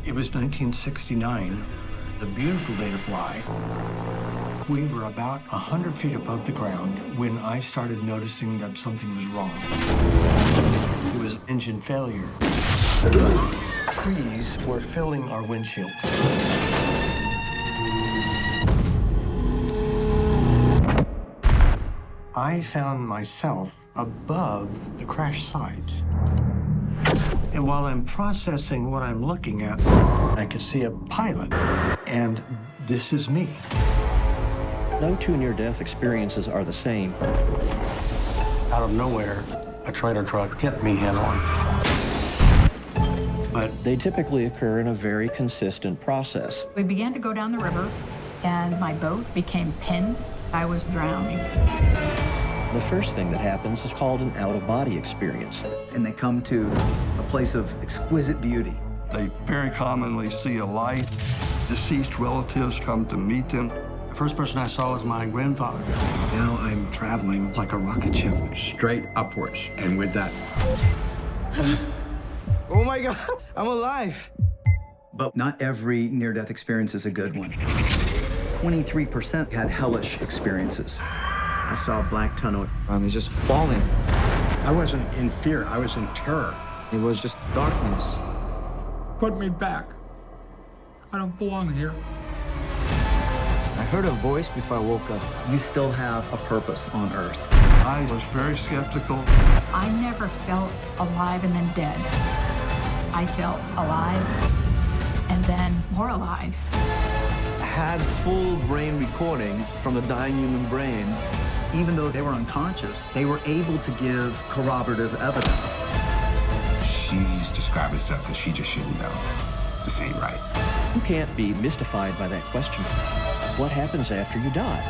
It was 1969, a beautiful day to fly. We were about 100 feet above the ground when I started noticing that something was wrong. It was engine failure. Trees were filling our windshield. I found myself above the crash site. And while I'm processing what I'm looking at, I can see a pilot. And this is me. No two near-death experiences are the same. Out of nowhere, a trailer truck hit me head on. But They typically occur in a very consistent process. We began to go down the river, and my boat became pinned. I was drowning. The first thing that happens is called an out-of-body experience. And they come to a place of exquisite beauty. They very commonly see a light. Deceased relatives come to meet them. the first person I saw was my grandfather. Now I'm traveling like a rocket ship. Straight upwards. And with that, oh my God, I'm alive. But not every near-death experience is a good one. 23% had hellish experiences. I saw a black tunnel. I was just falling. I wasn't in fear. I was in terror. It was just darkness. Put me back. I don't belong here. I heard a voice before I woke up. You still have a purpose on Earth. I was very skeptical. I never felt alive and then dead. I felt alive and then more alive. Had full brain recordings from the dying human brain. Even though they were unconscious, they were able to give corroborative evidence. She's describing stuff that she just shouldn't know. This ain't right. You can't be mystified by that question. What happens after you die?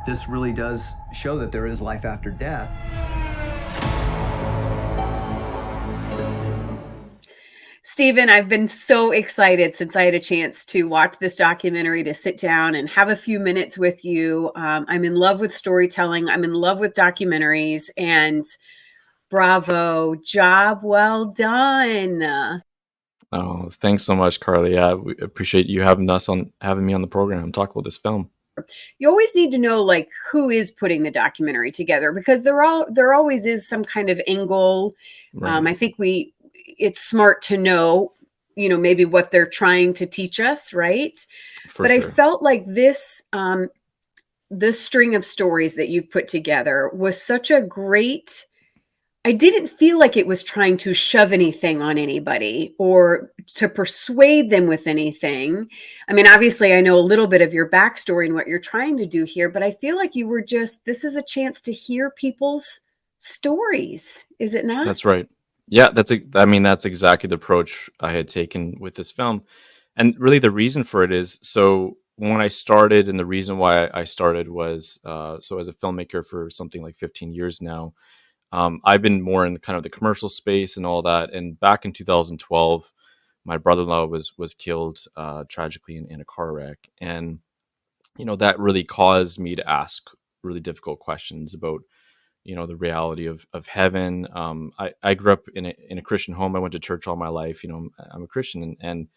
This really does show that there is life after death. Stephen, I've been so excited since I had a chance to watch this documentary, to sit down and have a few minutes with you. I'm in love with storytelling. I'm in love with documentaries, and bravo, job well done. Oh, thanks so much, Carly. Yeah, we appreciate you having me on the program, talk about this film. You always need to know, like, who is putting the documentary together, because there always is some kind of angle. Right. I think it's smart to know, maybe what they're trying to teach us, right? For but sure. I felt like this string of stories that you've put together was such a great. I didn't feel like it was trying to shove anything on anybody or to persuade them with anything. I mean, obviously, I know a little bit of your backstory and what you're trying to do here, but I feel like this is a chance to hear people's stories. Is it not? That's right. Yeah, that's exactly the approach I had taken with this film. And really the reason for it is, so when I started, and the reason why I started was, so as a filmmaker for something like 15 years now, I've been more in kind of the commercial space and all that. And back in 2012, my brother-in-law was killed tragically in a car wreck. And, that really caused me to ask really difficult questions about, the reality of heaven. I grew up in a Christian home. I went to church all my life. I'm a Christian, and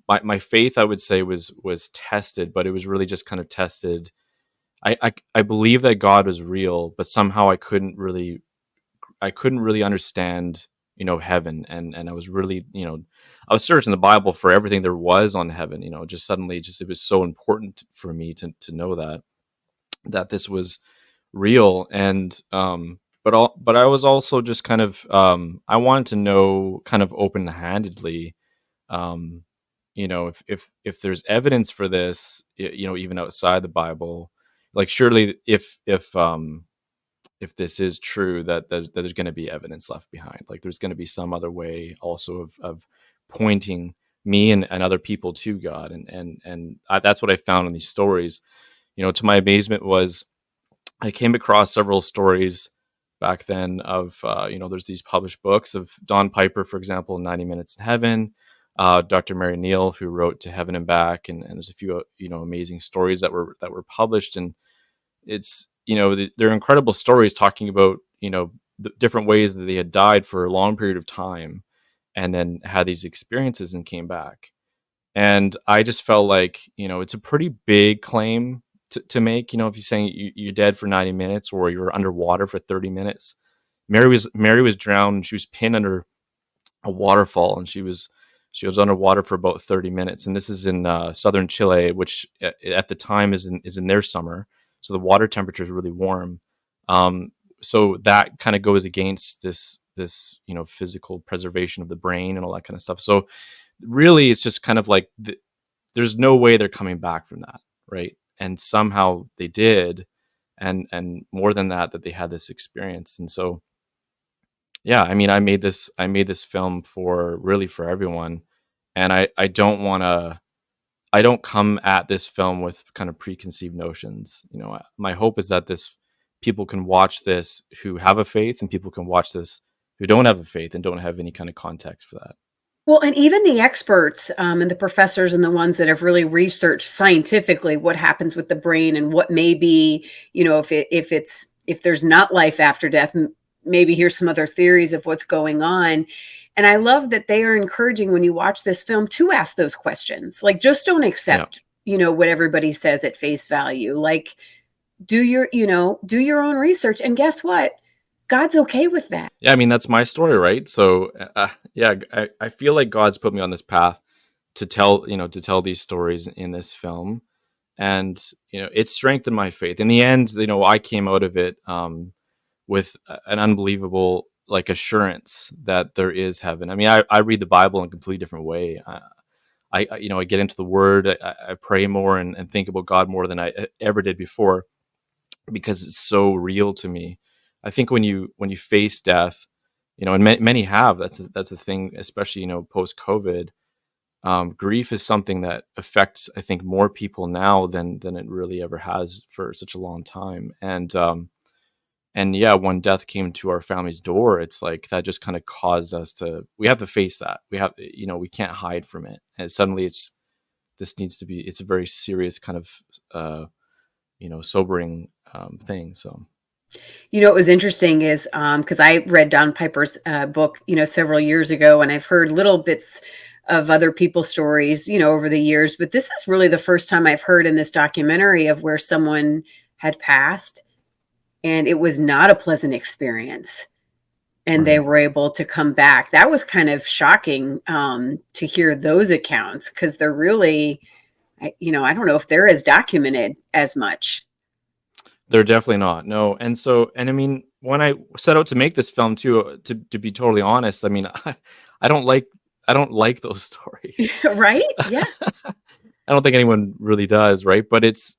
my faith, I would say, was tested, but it was really just kind of tested. I believe that God was real, but somehow I couldn't really understand, heaven. And I was really, I was searching the Bible for everything there was on heaven, just suddenly it was so important for me to know that this was real. And, but I was also just kind of, I wanted to know kind of open-handedly, if there's evidence for this, even outside the Bible, like surely if this is true, that there's going to be evidence left behind. Like there's going to be some other way also of pointing me and other people to God. And that's what I found in these stories. To my amazement was I came across several stories back then of, there's these published books of Don Piper, for example, 90 Minutes in Heaven, Dr. Mary Neal, who wrote To Heaven and Back. And there's a few, amazing stories that were published. And it's, they're incredible stories talking about, the different ways that they had died for a long period of time. and then had these experiences and came back. And I just felt like, it's a pretty big claim to make. If you're saying you're dead for 90 minutes or you're underwater for 30 minutes. Mary was drowned and she was pinned under a waterfall, and she was underwater for about 30 minutes. And this is in southern Chile, which at the time is in their summer, so the water temperature is really warm. So that kind of goes against this physical preservation of the brain and all that kind of stuff. So really, it's just kind of like there's no way they're coming back from that, right? And somehow they did, and more than that they had this experience. And so, yeah, I mean, I made this film for everyone, and I don't come at this film with kind of preconceived notions. My hope is that people can watch this who have a faith, and people can watch this who don't have a faith and don't have any kind of context for that. Well, and even the experts and the professors and the ones that have really researched scientifically what happens with the brain and what may be, if there's not life after death, maybe here's some other theories of what's going on. And I love that they are encouraging, when you watch this film, to ask those questions. Like, just don't accept, what everybody says at face value. Like, do your own research. And guess what? God's okay with that. Yeah, I mean, that's my story, right? So, I feel like God's put me on this path to tell these stories in this film, and it strengthened my faith. In the end, I came out of it with an unbelievable assurance that there is heaven. I mean, I read the Bible in a completely different way. I get into the Word. I pray more and think about God more than I ever did before, because it's so real to me. I think when you face death, and many have, that's the thing, especially post COVID. Grief is something that affects, I think, more people now than it really ever has for such a long time. And yeah, when death came to our family's door, it's like that just kind of caused us we have to face that. We can't hide from it. And suddenly it's a very serious kind of sobering thing. So. What was interesting is because I read Don Piper's book, several years ago, and I've heard little bits of other people's stories, over the years. But this is really the first time I've heard in this documentary of where someone had passed, and it was not a pleasant experience, and they were able to come back. That was kind of shocking to hear those accounts, because they're really, I don't know if they're as documented as much. They're definitely not. No. And I mean, when I set out to make this film too, to be totally honest, I mean, I don't like those stories. Right? Yeah. I don't think anyone really does. Right. But it's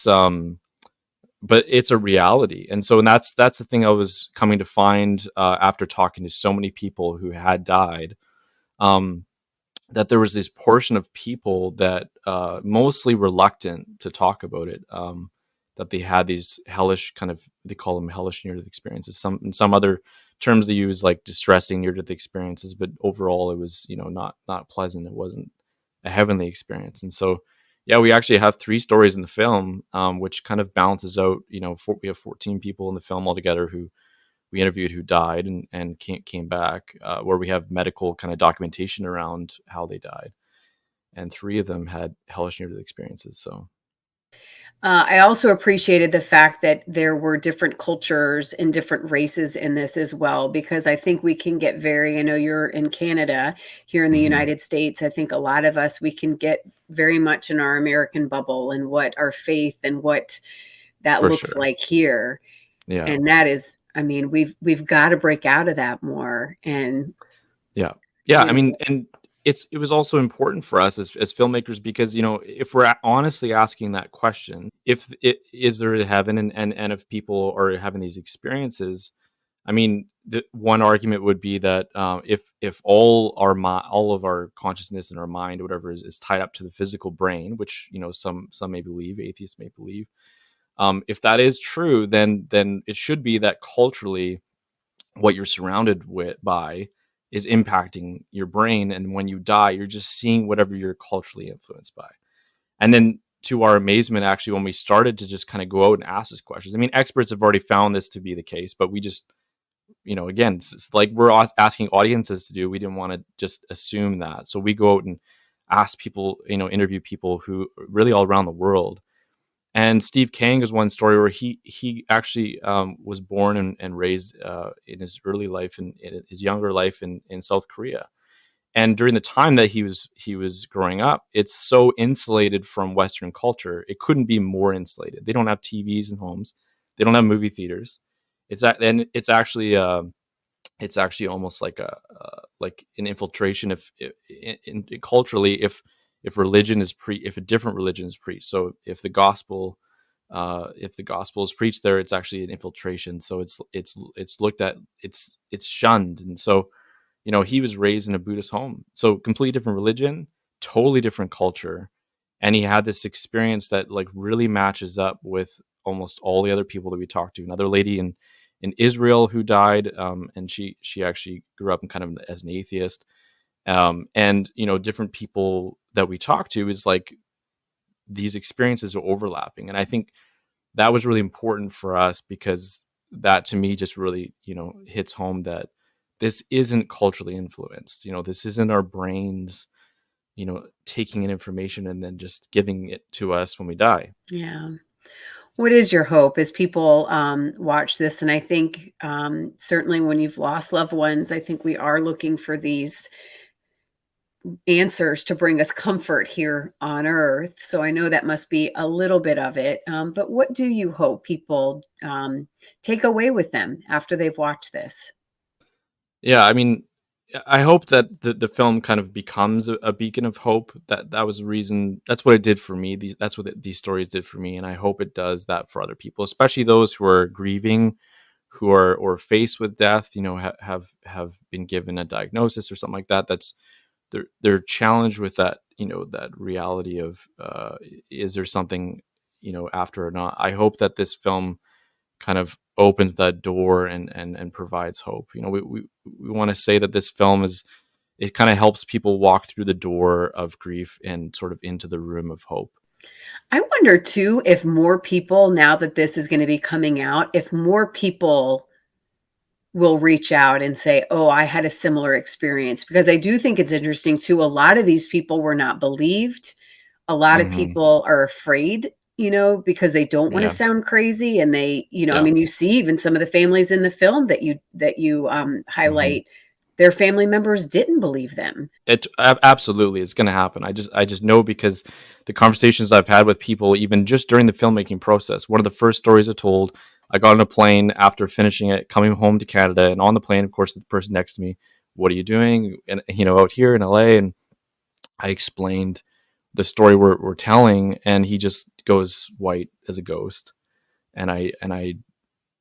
a reality. And that's the thing I was coming to find after talking to so many people who had died, that there was this portion of people that mostly reluctant to talk about it. That they had these hellish they call them hellish near-death experiences. Some other terms they use, like distressing near-death experiences, but overall it was, not pleasant. It wasn't a heavenly experience. And so, yeah, we actually have 3 stories in the film, which kind of balances out, we have 14 people in the film altogether who we interviewed who died and came back, where we have medical kind of documentation around how they died. And 3 of them had hellish near-death experiences. So. I also appreciated the fact that there were different cultures and different races in this as well, because I think we can get I know you're in Canada, here in the United States. I think a lot of us, we can get very much in our American bubble and what our faith and what that looks like here. Yeah. And that is, I mean, we've got to break out of that more. And yeah. I mean, and it was also important for us as filmmakers, because if we're honestly asking that question, is there a heaven, and if people are having these experiences, I mean, the one argument would be that if all of our consciousness and our mind or whatever is tied up to the physical brain, which some may believe, atheists may believe, if that is true, then it should be that culturally what you're surrounded by is impacting your brain, and when you die, you're just seeing whatever you're culturally influenced by. And then, to our amazement, actually, when we started to just kind of go out and ask these questions, I mean, experts have already found this to be the case, but we just again, it's like we're asking audiences to do. We didn't want to just assume that. So we go out and ask people, interview people who really all around the world. And Steve Kang is one story where he actually was born and raised in his early life and in his younger life in South Korea. And during the time that he was growing up, it's so insulated from Western culture. It couldn't be more insulated. They don't have TVs in homes. They don't have movie theaters. It's actually almost like like an infiltration if culturally if religion is if a different religion is preached. So if the gospel is preached there, it's actually an infiltration. So it's looked at, it's shunned. And so he was raised in a Buddhist home, so completely different religion, totally different culture, and he had this experience that like really matches up with almost all the other people that we talked to. Another lady in Israel who died, and she actually grew up in kind of as an atheist, and different people that we talked to is like these experiences are overlapping, and I think that was really important for us because that to me just really hits home that this isn't culturally influenced. This isn't our brains, taking in information and then just giving it to us when we die. Yeah. What is your hope as people watch this? And I think certainly when you've lost loved ones, I think we are looking for these answers to bring us comfort here on earth. So I know that must be a little bit of it. But what do you hope people take away with them after they've watched this? Yeah, I mean, I hope that the film kind of becomes a beacon of hope. That was the reason. That's what it did for me. That's what these stories did for me, and I hope it does that for other people, especially those who are grieving, who are or faced with death. Have been given a diagnosis or something like that. That's they're challenged with that. That reality of is there something after or not. I hope that this film kind of opens that door and provides hope. We want to say that this film it kind of helps people walk through the door of grief and sort of into the room of hope. I wonder too, if more people, now that this is going to be coming out, if more people will reach out and say, oh, I had a similar experience, because I do think it's interesting too. A lot of these people were not believed. A lot of people are afraid, because they don't want to sound crazy. And they, I mean, you see even some of the families in the film that you highlight, their family members didn't believe them. It absolutely is going to happen. I just know, because the conversations I've had with people, even just during the filmmaking process, one of the first stories I told, I got on a plane after finishing it, coming home to Canada, and on the plane, of course, the person next to me, what are you doing? And, out here in LA. And I explained the story we're telling, and he just goes white as a ghost. And I,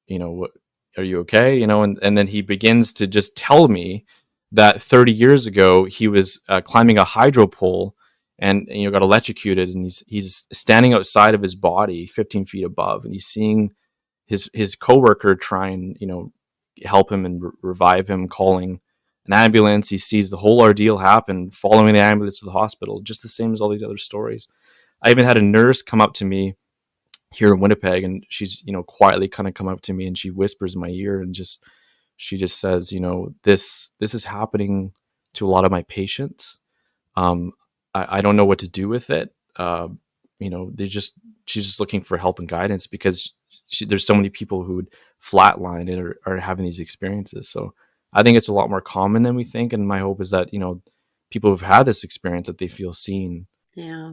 what, are you okay? And then he begins to just tell me that 30 years ago, he was climbing a hydro pole and, got electrocuted, and he's standing outside of his body 15 feet above, and he's seeing his coworker try and, help him and revive him, calling an ambulance. He sees the whole ordeal happen, following the ambulance to the hospital, just the same as all these other stories. I even had a nurse come up to me here in Winnipeg, and she's, quietly kind of come up to me, and she whispers in my ear, and she just says, this is happening to a lot of my patients. I don't know what to do with it. She's just looking for help and guidance, because there's so many people who would flatline it or are having these experiences. So I think it's a lot more common than we think. And my hope is that, people who've had this experience, that they feel seen. Yeah.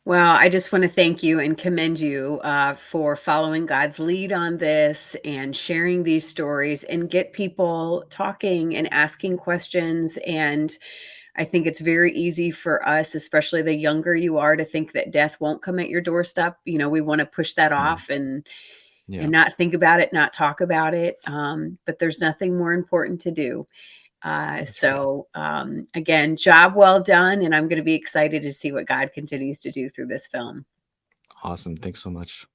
Well, I just want to thank you and commend you for following God's lead on this and sharing these stories and get people talking and asking questions. And I think it's very easy for us, especially the younger you are, to think that death won't come at your doorstep. We want to push that off and not think about it, not talk about it. But there's nothing more important to do. Again, job well done. And I'm going to be excited to see what God continues to do through this film. Awesome. Thanks so much.